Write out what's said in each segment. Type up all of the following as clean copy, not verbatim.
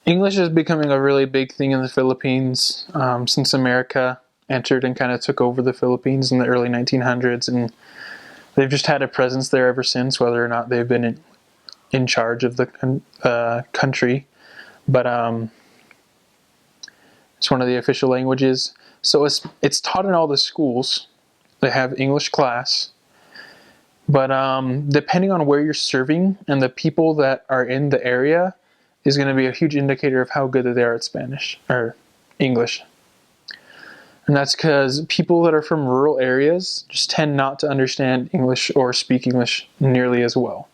English is becoming a really big thing in the Philippines since America entered and kind of took over the Philippines in the early 1900s, and they've just had a presence there ever since, whether or not they've been in charge of the country. But it's one of the official languages. So it's taught in all the schools. They have English class. But depending on where you're serving and the people that are in the area is going to be a huge indicator of how good they are at Spanish or English. And that's because people that are from rural areas just tend not to understand English or speak English nearly as well.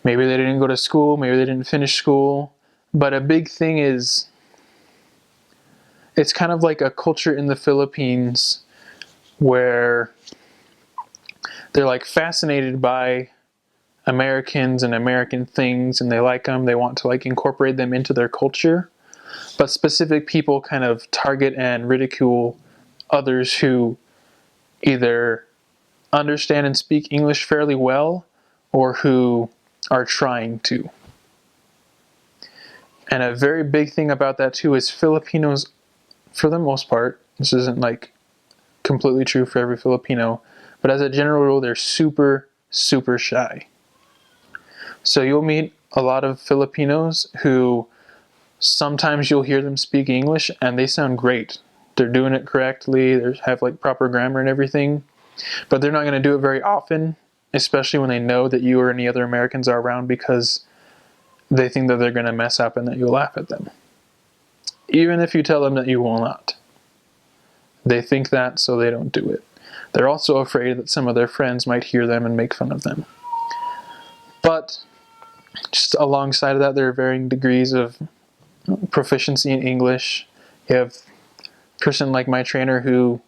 Maybe they didn't go to school, maybe they didn't finish school, but a big thing is it's kind of like a culture in the Philippines where they're like fascinated by Americans and American things, and they like them, they want to like incorporate them into their culture. But specific people kind of target and ridicule others who either understand and speak English fairly well or who are trying to. And a very big thing about that too is Filipinos, for the most part, this isn't like completely true for every Filipino, but as a general rule, they're super, super shy. So you'll meet a lot of Filipinos who sometimes you'll hear them speak English and they sound great. They're doing it correctly, they have like proper grammar and everything, but they're not going to do it very often, especially when they know that you or any other Americans are around, because they think that they're going to mess up and that you'll laugh at them. Even if you tell them that you will not. They think that, so they don't do it. They're also afraid that some of their friends might hear them and make fun of them. But just alongside of that, there are varying degrees of proficiency in English. You have a person like my trainer who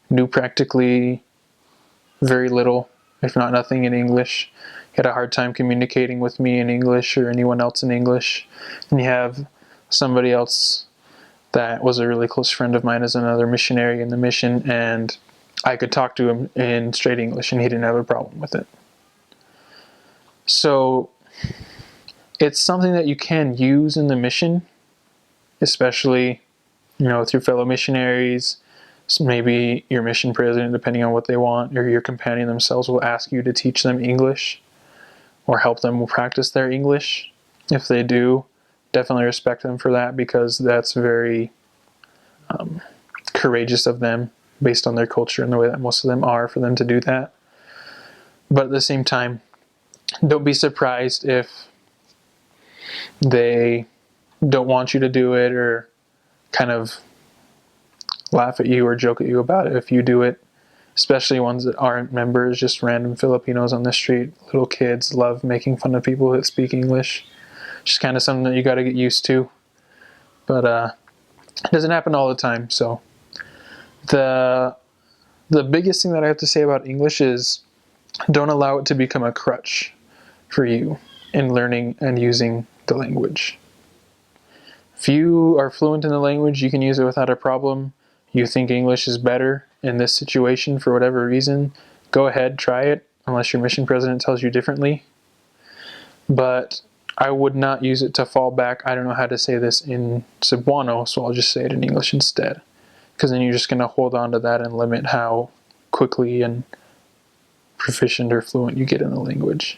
knew practically very little, if not nothing, in English. He had a hard time communicating with me in English or anyone else in English. And you have somebody else that was a really close friend of mine as another missionary in the mission, and I could talk to him in straight English and he didn't have a problem with it. So it's something that you can use in the mission, especially, through fellow missionaries. So maybe your mission president, depending on what they want, or your companion themselves will ask you to teach them English or help them practice their English. If they do, definitely respect them for that, because that's very courageous of them based on their culture and the way that most of them are, for them to do that. But at the same time, don't be surprised if they don't want you to do it or kind of laugh at you or joke at you about it if you do it, especially ones that aren't members, just random Filipinos on the street. Little kids love making fun of people that speak English. Just kind of something that you got to get used to. But it doesn't happen all the time. So the biggest thing that I have to say about English is don't allow it to become a crutch for you in learning and using the language. If you are fluent in the language, you can use it without a problem. You think English is better in this situation for whatever reason, go ahead, try it, unless your mission president tells you differently. But I would not use it to fall back. I don't know how to say this in Cebuano, so I'll just say it in English instead. Because then you're just going to hold on to that and limit how quickly and proficient or fluent you get in the language.